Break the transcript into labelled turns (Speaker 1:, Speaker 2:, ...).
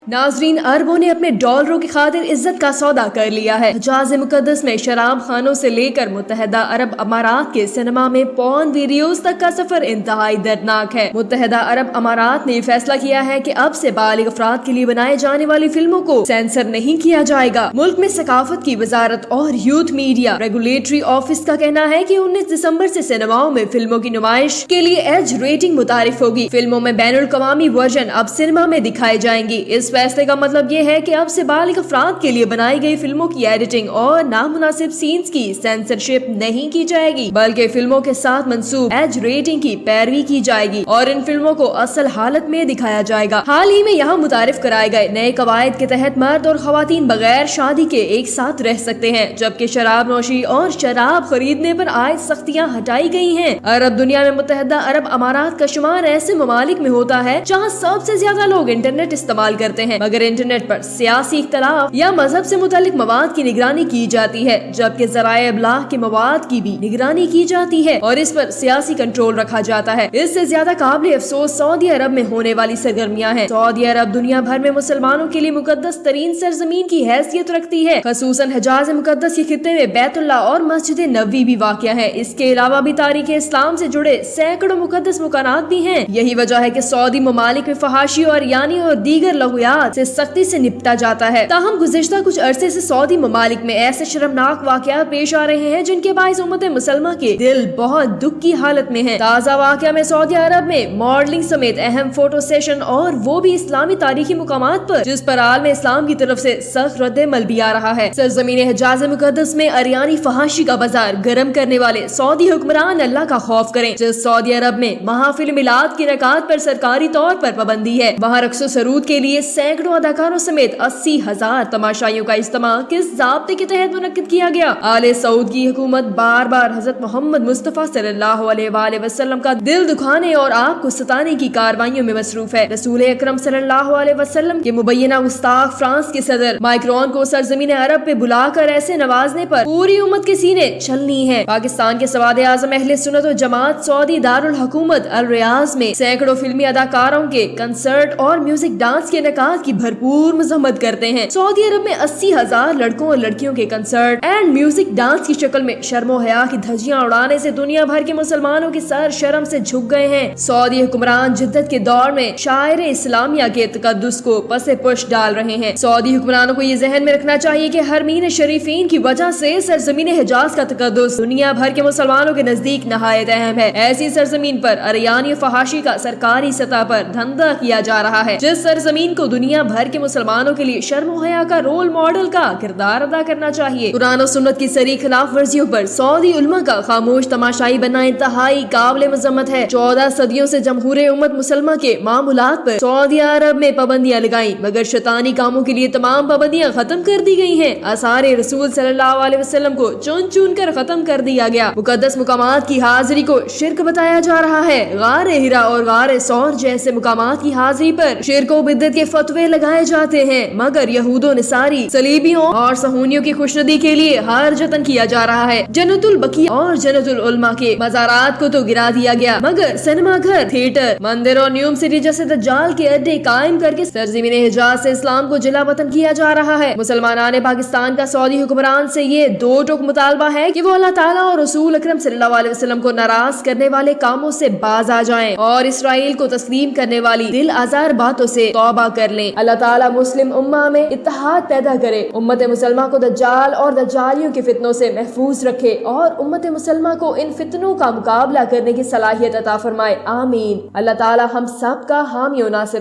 Speaker 1: नाजरीन, अरबों ने अपने डॉलरों की खातिर इज्जत का सौदा कर लिया है। हिजाज मुकद्दस में शराब खानों से लेकर मुत्तहदा अरब अमारात के सिनेमा में पॉर्न वीडियोस तक का सफर इंतहाई दर्दनाक है। मुत्तहदा अरब अमारात ने फैसला किया है कि अब से बालिग अफराद के लिए बनाए जाने वाली फिल्मों को सेंसर नहीं किया जाएगा। मुल्क में सकाफत की वजारत और यूथ मीडिया रेगुलेटरी ऑफिस का कहना है कि 19 दिसंबर से सिनेमाओं में फिल्मों की नुमाइश के लिए एज रेटिंग मुतारिफ होगी। फिल्मों में बैनुल कवामी वर्जन अब सिनेमा में दिखाई जाएंगी। इस फैसले का मतलब ये है कि अब से बालिग अफराद के लिए बनाई गई फिल्मों की एडिटिंग और नामुनासिब सीन्स की सेंसरशिप नहीं की जाएगी, बल्कि फिल्मों के साथ मंसूब एज रेटिंग की पैरवी की जाएगी और इन फिल्मों को असल हालत में दिखाया जाएगा। हाल ही में यहाँ मुतारिफ कराए गए नए कवायद के तहत मर्द और खवातीन बगैर शादी के एक साथ रह सकते हैं, जबकि शराब नोशी और शराब खरीदने पर आयद सख्तियाँ हटाई गई हैं। अरब दुनिया में मुत्तहदा अरब अमारात का शुमार ऐसे ममालिक में होता है जहाँ सबसे ज्यादा लोग इंटरनेट इस्तेमाल करते हैं, मगर इंटरनेट पर सियासी इख्तलाफ या मजहब से मुतालिक मवाद की निगरानी की जाती है, जबकि ज़राए इब्लाग के मवाद की भी निगरानी की जाती है और इस पर सियासी कंट्रोल रखा जाता है। इससे ज्यादा काबिल अफसोस सऊदी अरब में होने वाली सरगर्मियाँ हैं। सऊदी अरब दुनिया भर में मुसलमानों के लिए मुकद्दस तरीन सरजमीन की हैसियत रखती है। खसूसन हिजाज मुकद्दस के खित्ते में बैतुल्ला और मस्जिद नबवी भी वाक़या है। इसके अलावा भी तारीख इस्लाम से जुड़े सैकड़ों मुकद्दस मुकानात भी हैं। यही वजह है कि सऊदी ममालिक में फहाशी और यानी और दीगर लग़वियात से सख्ती से निपटा जाता है। ताहम गुज़िश्ता कुछ अरसे से सऊदी ममालिक में ऐसे शर्मनाक वाक़यात पेश आ रहे हैं जिनके बाइस उम्मत मुसलमा के दिल बहुत दुख की हालत में है। ताज़ा वाक़या में सऊदी अरब में मॉडलिंग समेत अहम फोटो सेशन और वो भी इस्लामी तारीखी मुकामात पर, जिस पर आलम इस्लाम की तरफ से सख्त रद्द-ए-अमल भी आ रहा है। सरजमीन हिजाज मुकद्दस में अरियानी फहाशी का बाजार गर्म करने वाले सऊदी हुक्मरान अल्लाह का खौफ करें। जिस सऊदी अरब में महाफिल मिलाद की नकात पर सरकारी तौर पर पाबंदी है, वहाँ रक्सो सरूद के लिए सैकड़ों अदाकारों समेत 80,000 तमाशाइयों का इज्तिमा किस ज़ाब्ते के तहत मुनक्किद किया गया। आले सऊद की हुकूमत बार बार हज़रत मोहम्मद मुस्तफ़ा सल्लल्लाहु अलैहि वसल्लम का दिल दुखाने और आपको सताने की कार्रवाइयों में मसरूफ है। रसूल अकरम सल्लल्लाहु अलैहि वसल्लम के मुबैना गुस्ताख फ्रांस के सदर माइक्रोन को सरजमीन अरब पे बुलाकर ऐसे नवाजने पर पूरी उम्मत के सीने छलनी है। पाकिस्तान के सवाद आज़म अहले सुन्नत व जमात सऊदी दारुल हुकूमत अल रियाज में सैकड़ों फिल्मी अदाकारों के कंसर्ट और म्यूजिक डांस के नकात की भरपूर मजम्मत करते हैं। सऊदी अरब में 80,000 लड़कों और लड़कियों के कंसर्ट एंड म्यूजिक डांस की शक्ल में शर्मो हया की धज्जियां उड़ाने से दुनिया भर के मुसलमानों के सर शर्म से झुक गए हैं। सऊदी हुक्मरान जिद्दत के दौर में शायर इस्लामिया के तकद्दुस को पसे पुश डाल रहे हैं। सऊदी हुक्मरानों को ये जहन में रखना चाहिए कि हरमीन शरीफीन की वजह से सरजमीन हिजाज का तकद्दुस दुनिया भर के मुसलमानों के नजदीक नहायत अहम है। ऐसी सरजमीन पर अरियानी फहाशी का सरकारी सतह पर धंधा किया जा रहा है, जिस सरजमीन को दुनिया भर के मुसलमानों के लिए शर्म हया का रोल मॉडल का किरदार अदा करना चाहिए। कुरान और सुन्नत की सरी खिलाफ वर्जियों पर सऊदी उलमा का खामोश तमाशाई बनना इंतहाई काबिल मजम्मत है। 14 सदियों से जमहूरे उम्मत मुसलमा के मामूलात पर सऊदी अरब में पाबंदियां लगाई, मगर शैतानी कामों के लिए तमाम पाबंदियां खत्म कर दी गई हैं। आसारे रसूल सल्लल्लाहु अलैहि वसल्लम को चुन चुन कर खत्म कर दिया गया। मुकद्दस मुकामात की हाजिरी को शिर्क बताया जा रहा है। गारे हिरा और गारे सौर जैसे मुकामात की हाजिरी पर शिर्क व बिद्दत के फतवे लगाए जाते हैं, मगर यहूदो निसारी सलीबियों और सहूनियों की खुशनुदी के लिए हर जतन किया जा रहा है। जन्नतुल बकी और जन्नतुल उलमा के मज़ारात को तो गिरा दिया गया, मगर सिनेमा घर, थिएटर, मंदिर और न्यूम सिटी जैसे दज्जाल के अड्डे कायम करके सरजमीन हिजाज से इस्लाम को जिला वतन किया जा रहा है। मुसलमानान पाकिस्तान का सऊदी हुक्मरान से ये दो टुक मुतालबा है कि वो अल्लाह ताला और रसूल अकरम सल्लल्लाहु अलैहि वसल्लम को नाराज करने वाले कामों से बाज आ जाएं और इसराइल को तस्लीम करने वाली दिल आजार बातों से तौबा कर लें। अल्लाह ताला मुस्लिम उम्मा में इत्तेहाद पैदा करे, उम्मत मुसलमा को दज्जाल और दज्जालियों के फितनों से महफूज रखे और उम्मत मुसलमा को इन फितनों का मुकाबला करने की सलाहियत अता फरमाए। आमीन। अल्लाह ताला हम सब का हामी और नासिर